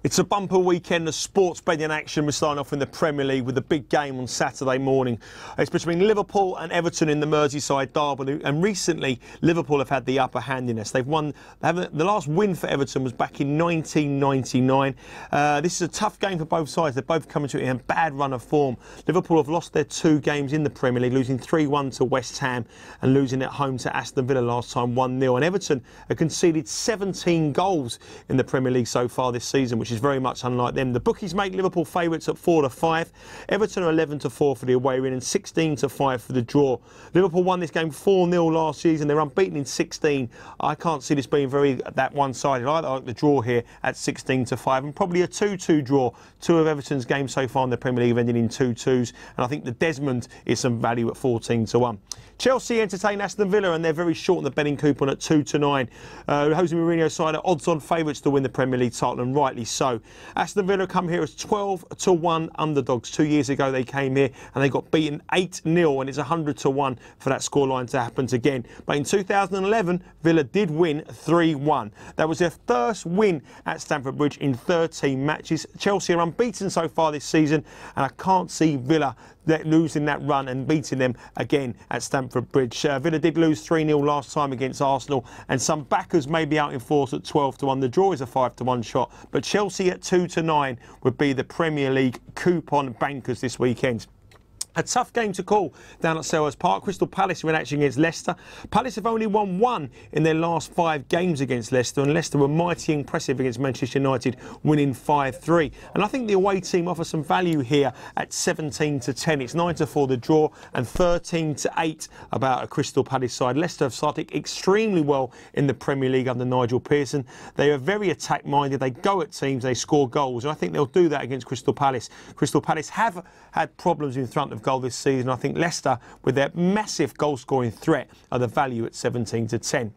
It's a bumper weekend of sports betting action. We're starting off in the Premier League with the big game on Saturday morning. It's between Liverpool and Everton in the Merseyside derby, and recently Liverpool have had the upper hand in this. They've won. The last win for Everton was back in 1999. This is a tough game for both sides. They're both coming to it in a bad run of form. Liverpool have lost their 2 games in the Premier League, losing 3-1 to West Ham and losing at home to Aston Villa last time 1-0. And Everton have conceded 17 goals in the Premier League so far this season, which is very much unlike them. The bookies make Liverpool favourites at 4-5. Everton are 11-4 for the away win and 16-5 for the draw. Liverpool won this game 4-0 last season. They're unbeaten in 16. I can't see this being very that one-sided. I like the draw here at 16-5 and probably a 2-2 draw. 2 of Everton's games so far in the Premier League have ended in 2-2s, and I think the Desmond is some value at 14-1. Chelsea entertain Aston Villa, and they're very short on the betting coupon at 2-9. Jose Mourinho's side are odds-on favourites to win the Premier League title, and rightly so. Aston Villa come here as 12-1 underdogs. 2 years ago they came here and they got beaten 8-0, and it's 100-1 for that scoreline to happen again. But in 2011, Villa did win 3-1. That was their first win at Stamford Bridge in 13 matches. Chelsea are unbeaten so far this season, and I can't see Villa losing that run and beating them again at Stamford Bridge. Villa did lose 3-0 last time against Arsenal, and some backers may be out in force at 12-1. The draw is a 5-1 shot, but Chelsea at 2-9 would be the Premier League coupon bankers this weekend. A tough game to call down at Selhurst Park. Crystal Palace were in action against Leicester. Palace have only won 1 in their last 5 games against Leicester, and Leicester were mighty impressive against Manchester United, winning 5-3. And I think the away team offers some value here at 17-10. It's 9-4 the draw and 13-8 about a Crystal Palace side. Leicester have started extremely well in the Premier League under Nigel Pearson. They are very attack-minded. They go at teams, they score goals, and I think they'll do that against Crystal Palace. Crystal Palace have had problems in front of goal this season. I think Leicester, with their massive goal-scoring threat, are the value at 17-10.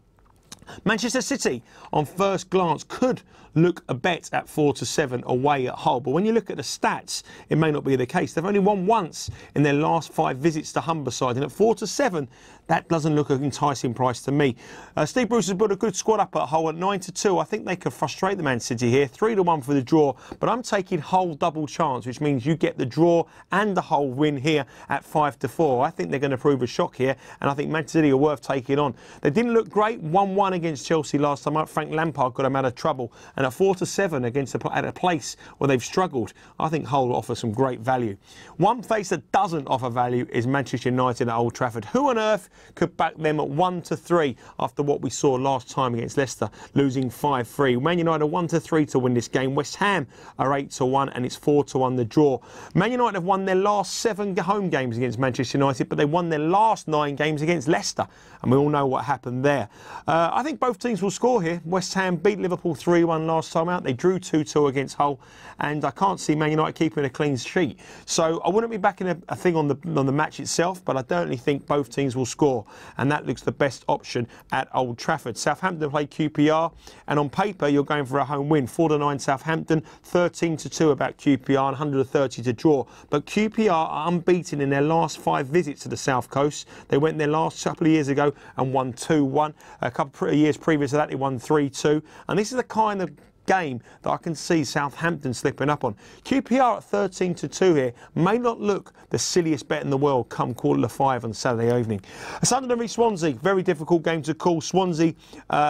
Manchester City, on first glance, could look a bet at 4-7 away at Hull. But when you look at the stats, it may not be the case. They've only won once in their last 5 visits to Humberside. And at 4-7, that doesn't look an enticing price to me. Steve Bruce has put a good squad up at Hull at 9-2. I think they could frustrate the Man City here. 3-1 for the draw. But I'm taking Hull double chance, which means you get the draw and the Hull win here at 5-4. I think they're going to prove a shock here. And I think Man City are worth taking on. They didn't look great. 1-1 against Chelsea last time out. Frank Lampard got them out of trouble. And at 4-7 at a place where they've struggled, I think Hull will offer some great value. One place that doesn't offer value is Manchester United at Old Trafford. Who on earth could back them at 1-3 after what we saw last time against Leicester, losing 5-3? Man United are 1-3 to win this game. West Ham are 8-1, and it's 4-1 the draw. Man United have won their last 7 home games against Manchester United, but they won their last 9 games against Leicester, and we all know what happened there. I think both teams will score here. West Ham beat Liverpool 3-1 last time out. They drew 2-2 against Hull, and I can't see Man United keeping a clean sheet. So I wouldn't be backing a thing on the match itself, but I certainly think both teams will score, and that looks the best option at Old Trafford. Southampton play QPR, and on paper you're going for a home win. 4-9 Southampton, 13-2 about QPR, and 130 to draw. But QPR are unbeaten in their last 5 visits to the South Coast. They went there last couple of years ago and won 2-1. A couple of years previous to that, they won 3-2. And this is the kind of game that I can see Southampton slipping up on. QPR at 13-2 here may not look the silliest bet in the world come 4:45 on Saturday evening. Sunderland v Swansea, very difficult game to call. Swansea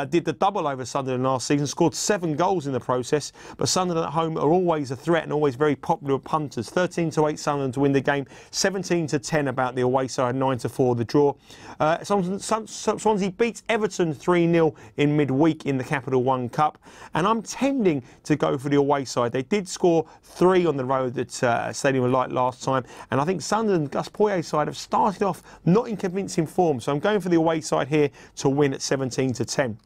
did the double over Sunderland last season, scored 7 goals in the process, but Sunderland at home are always a threat and always very popular with punters. 13-8 Sunderland to win the game, 17-10 about the away side, 9-4 the draw. Swansea beats Everton 3-0 in midweek in the Capital One Cup, and I'm tending to go for the away side. They did score 3 on the road at Stadium of Light last time, and I think Sunderland, Gus Poyet's side, have started off not in convincing form, so I'm going for the away side here to win at 17-10.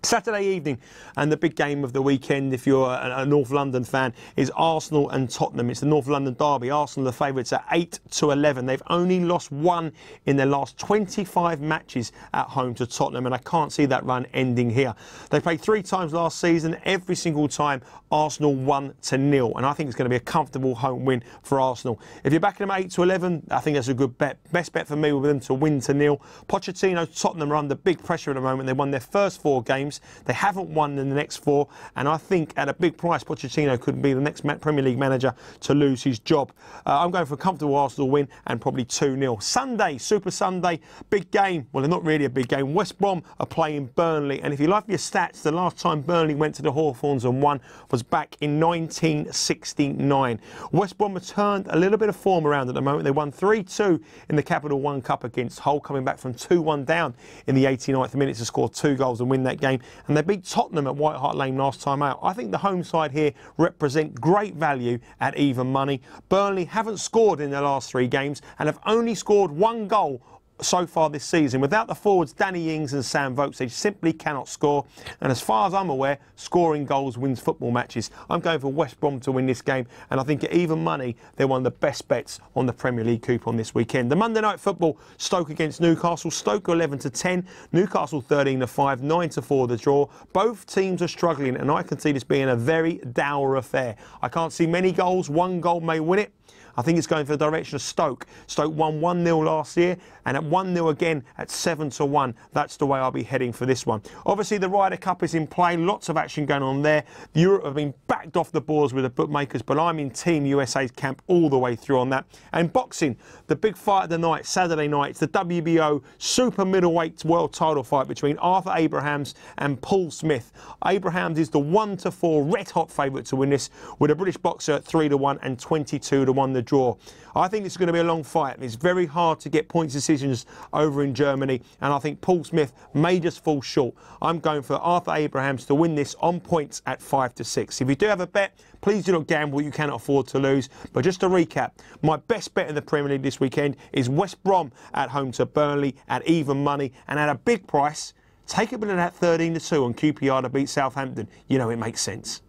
Saturday evening, and the big game of the weekend, if you're a North London fan, is Arsenal and Tottenham. It's the North London derby. Arsenal are favourites at 8-11. They've only lost 1 in their last 25 matches at home to Tottenham, and I can't see that run ending here. They played 3 times last season. Every single time Arsenal 1-0, and I think it's going to be a comfortable home win for Arsenal. If you're backing them at 8-11, I think that's a good bet. Best bet for me will be them to win 0. Pochettino, Tottenham are under big pressure at the moment. They won their first 4 games. games. They haven't won in the next 4, and I think at a big price, Pochettino could be the next Premier League manager to lose his job. I'm going for a comfortable Arsenal win and probably 2-0. Sunday, Super Sunday, big game. Well, they're not really a big game. West Brom are playing Burnley, and if you like your stats, the last time Burnley went to the Hawthorns and won was back in 1969. West Brom returned a little bit of form around at the moment. They won 3-2 in the Capital One Cup against Hull, coming back from 2-1 down in the 89th minute to score 2 goals and win that game. And they beat Tottenham at White Hart Lane last time out. I think the home side here represent great value at even money. Burnley haven't scored in their last 3 games and have only scored 1 goal so far this season. Without the forwards Danny Ings and Sam Vokes, they simply cannot score, and as far as I'm aware, scoring goals wins football matches. I'm going for West Brom to win this game, and I think at even money they're one of the best bets on the Premier League coupon this weekend. The Monday night football, Stoke against Newcastle. Stoke 11-10, Newcastle 13-5, 9-4 the draw. Both teams are struggling, and I can see this being a very dour affair. I can't see many goals. 1 goal may win it. I think it's going for the direction of Stoke. Stoke won 1-0 last year, and at 1-0 again at 7-1. That's the way I'll be heading for this one. Obviously, the Ryder Cup is in play. Lots of action going on there. Europe have been backed off the boards with the bookmakers, but I'm in Team USA's camp all the way through on that. And boxing, the big fight of the night, Saturday night, it's the WBO Super Middleweight World Title fight between Arthur Abrahams and Paul Smith. Abrahams is the 1-4 red-hot favourite to win this, with a British boxer at 3-1 and 22-1 the draw. I think it's going to be a long fight. It's very hard to get points decisions over in Germany, and I think Paul Smith may just fall short. I'm going for Arthur Abrahams to win this on points at 5-6. If you do have a bet, please do not gamble. You cannot afford to lose. But just to recap, my best bet in the Premier League this weekend is West Brom at home to Burnley at even money, and at a big price, take a bit of that 13-2 on QPR to beat Southampton. You know it makes sense.